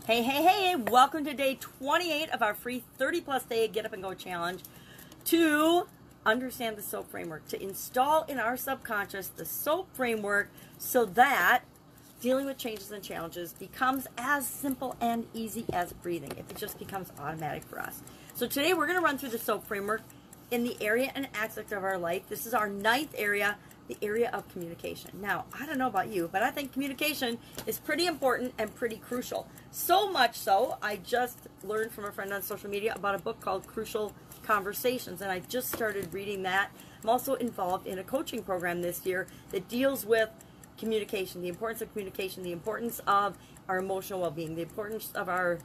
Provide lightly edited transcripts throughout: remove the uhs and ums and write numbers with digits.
Hey, hey, hey, welcome to day 28 of our free 30-plus day Get Up and Go challenge to understand the SOAP framework, to install in our subconscious the SOAP framework so that dealing with changes and challenges becomes as simple and easy as breathing. If it just becomes automatic for us. So today we're going to run through the SOAP framework in the area and aspect of our life. This is our 9th area, the area of communication. Now, I don't know about you, but I think communication is pretty important and pretty crucial. So much so, I just learned from a friend on social media about a book called Crucial Conversations, and I just started reading that. I'm also involved in a coaching program this year that deals with communication, the importance of communication, the importance of our emotional well-being, the importance of our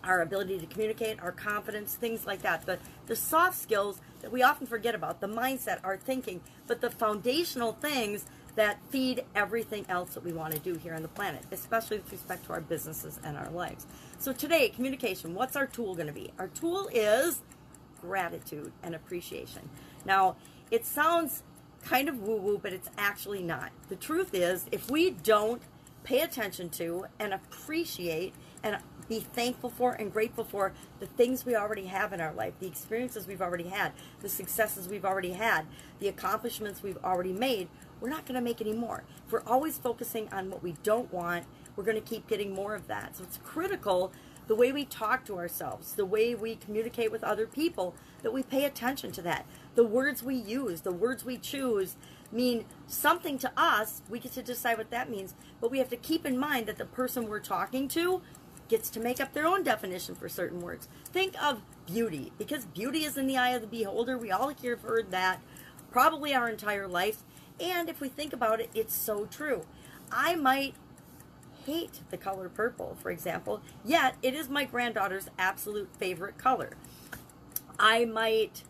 ability to communicate, our confidence, things like that. The soft skills that we often forget about, the mindset, our thinking, but the foundational things that feed everything else that we want to do here on the planet, especially with respect to our businesses and our lives. So today, communication, what's our tool going to be? Our tool is gratitude and appreciation. Now, it sounds kind of woo-woo, but it's actually not. The truth is, if we don't pay attention to and appreciate and be thankful for and grateful for the things we already have in our life, the experiences we've already had, the successes we've already had, the accomplishments we've already made, we're not going to make any more. If we're always focusing on what we don't want, we're going to keep getting more of that. So it's critical, the way we talk to ourselves, the way we communicate with other people, that we pay attention to that. The words we use, the words we choose mean something to us. We get to decide what that means, but we have to keep in mind that the person we're talking to gets to make up their own definition for certain words. Think of beauty, because beauty is in the eye of the beholder. We all here have heard that probably our entire life, and if we think about it, it's so true. I might hate the color purple, for example, yet it is my granddaughter's absolute favorite color. I might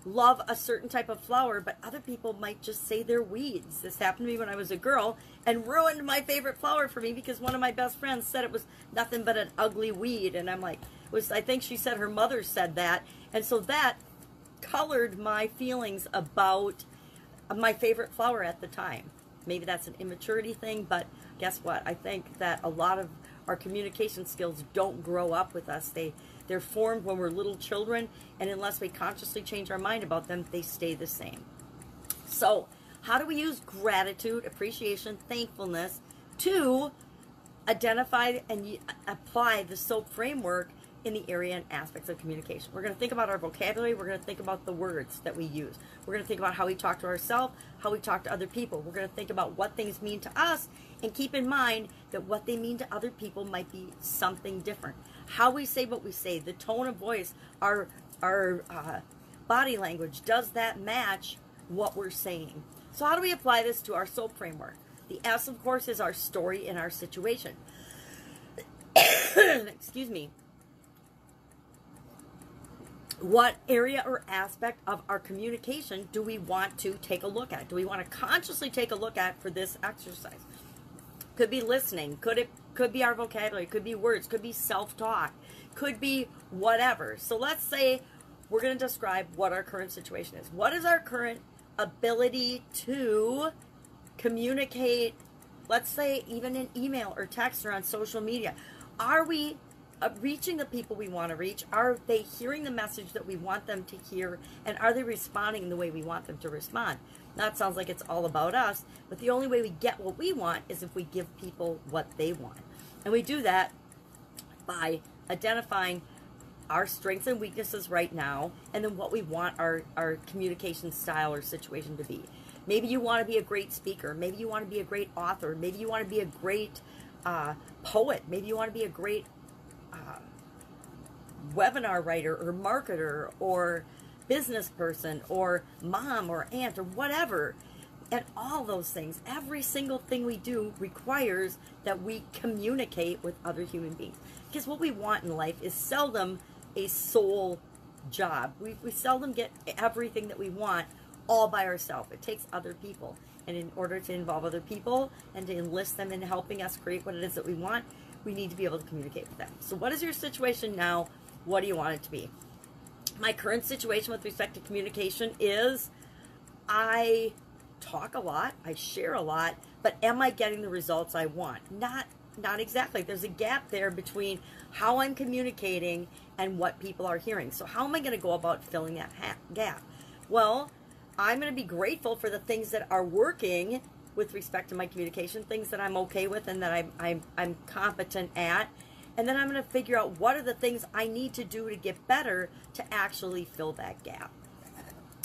love a certain type of flower, but other people might just say they're weeds. This happened to me when I was a girl and ruined my favorite flower for me because one of my best friends said it was nothing but an ugly weed, and I'm like, I think she said her mother said that, and so that colored my feelings about my favorite flower at the time. Maybe that's an immaturity thing, but guess what? I think that a lot of our communication skills don't grow up with us. They're formed when we're little children, and unless we consciously change our mind about them, they stay the same. So how do we use gratitude, appreciation, thankfulness to identify and apply the SOAP framework in the area and aspects of communication? We're going to think about our vocabulary. We're going to think about the words that we use. We're going to think about how we talk to ourselves, how we talk to other people. We're going to think about what things mean to us, and keep in mind that what they mean to other people might be something different. How we say what we say, the tone of voice, our body language, does that match what we're saying? So how do we apply this to our SOAP framework? The S, of course, is our story and our situation. Excuse me. What area or aspect of our communication do we want to take a look at? Do we want to consciously take a look at for this exercise? Could be listening. Could be our vocabulary. Could be words. Could be self-talk. Could be whatever. So let's say we're going to describe what our current situation is. What is our current ability to communicate, let's say even in email or text or on social media? Are we reaching the people we want to reach? Are they hearing the message that we want them to hear? And are they responding the way we want them to respond? That sounds like it's all about us, but the only way we get what we want is if we give people what they want. And we do that by identifying our strengths and weaknesses right now, and then what we want our communication style or situation to be. Maybe you want to be a great speaker. Maybe you want to be a great author. Maybe you want to be a great poet. Maybe you want to be a great webinar writer or marketer or business person or mom or aunt or whatever. And all those things, every single thing we do requires that we communicate with other human beings. Because what we want in life is seldom a sole job. We seldom get everything that we want all by ourselves. It takes other people. And in order to involve other people and to enlist them in helping us create what it is that we want, we need to be able to communicate with them. So what is your situation now? What do you want it to be? My current situation with respect to communication is I talk a lot, I share a lot, but am I getting the results I want? Not not exactly. There's a gap there between how I'm communicating and what people are hearing. So how am I going to go about filling that gap? Well, I'm going to be grateful for the things that are working with respect to my communication, things that I'm okay with and that I'm competent at. And then I'm going to figure out what are the things I need to do to get better to actually fill that gap.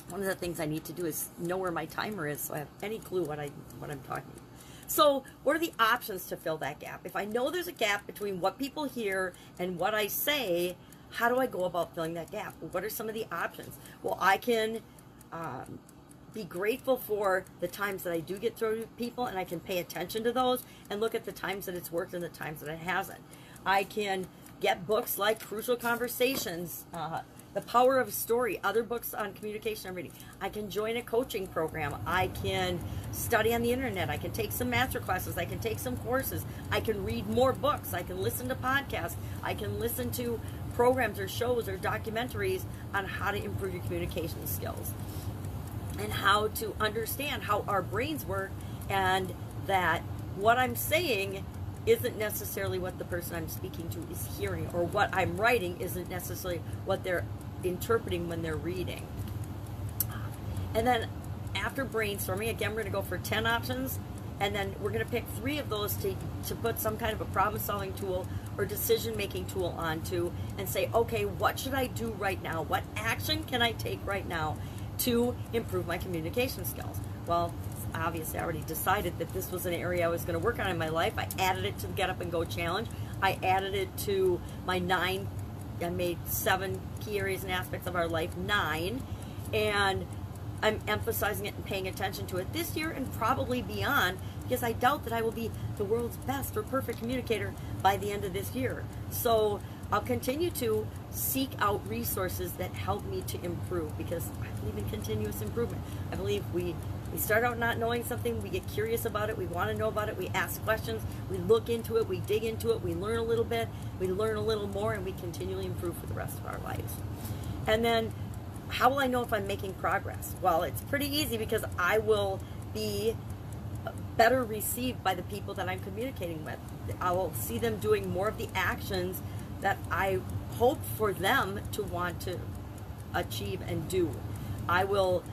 One of the things I need to do is know where my timer is so I have any clue what I'm talking about. So what are the options to fill that gap? If I know there's a gap between what people hear and what I say, how do I go about filling that gap? What are some of the options? Well, I can be grateful for the times that I do get through to people, and I can pay attention to those and look at the times that it's worked and the times that it hasn't. I can get books like Crucial Conversations, The Power of a Story, other books on communication I'm reading. I can join a coaching program. I can study on the internet. I can take some master classes. I can take some courses. I can read more books. I can listen to podcasts. I can listen to programs or shows or documentaries on how to improve your communication skills and how to understand how our brains work, and that what I'm saying isn't necessarily what the person I'm speaking to is hearing, or what I'm writing isn't necessarily what they're interpreting when they're reading. And then after brainstorming, again, we're going to go for 10 options, and then we're going to pick 3 of those to put some kind of a problem-solving tool or decision-making tool onto and say, okay, what should I do right now? What action can I take right now to improve my communication skills? Well, obviously I already decided that this was an area I was going to work on in my life. I added it to the Get Up and Go Challenge. I added it to my 9, I made 7 key areas and aspects of our life 9, and I'm emphasizing it and paying attention to it this year and probably beyond, because I doubt that I will be the world's best or perfect communicator by the end of this year. So I'll continue to seek out resources that help me to improve, because I believe in continuous improvement. I believe we start out not knowing something, we get curious about it, we want to know about it, we ask questions, we look into it, we dig into it, we learn a little bit, we learn a little more, and we continually improve for the rest of our lives. And then, how will I know if I'm making progress? Well, it's pretty easy, because I will be better received by the people that I'm communicating with. I will see them doing more of the actions that I hope for them to want to achieve and do. I will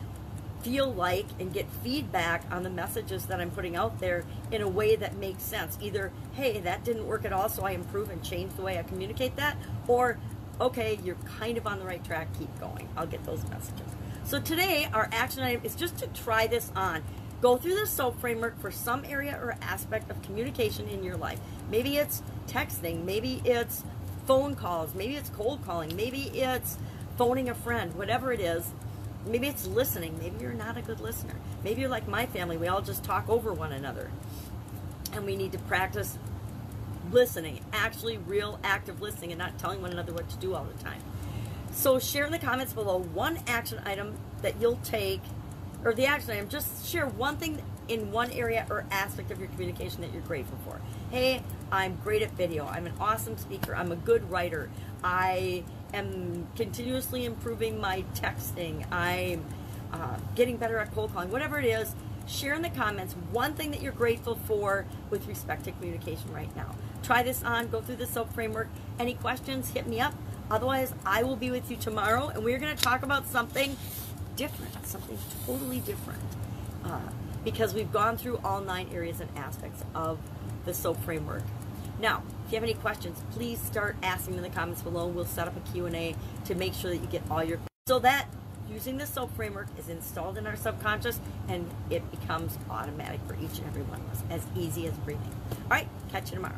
feel like and get feedback on the messages that I'm putting out there in a way that makes sense. Either, hey, that didn't work at all, so I improve and change the way I communicate that, or, okay, you're kind of on the right track, keep going. I'll get those messages. So today, our action item is just to try this on. Go through the SOAP framework for some area or aspect of communication in your life. Maybe it's texting, maybe it's phone calls, maybe it's cold calling, maybe it's phoning a friend, whatever it is. Maybe it's listening. Maybe you're not a good listener. Maybe you're like my family. We all just talk over one another. And we need to practice listening, actually real active listening, and not telling one another what to do all the time. So share in the comments below one action item that you'll take, or the action item, just share one thing in one area or aspect of your communication that you're grateful for. Hey, I'm great at video. I'm an awesome speaker. I'm a good writer. I am continuously improving my texting. I'm getting better at cold calling. Whatever it is, share in the comments one thing that you're grateful for with respect to communication right now. Try this on. Go through the SOAP framework. Any questions, hit me up. Otherwise, I will be with you tomorrow, and we're going to talk about something different, something totally different, because we've gone through all 9 areas and aspects of the SOAP framework. Now, if you have any questions, please start asking them in the comments below. We'll set up a Q&A to make sure that you get all your questions, so that using the SOAP framework is installed in our subconscious and it becomes automatic for each and every one of us, as easy as breathing. All right, catch you tomorrow.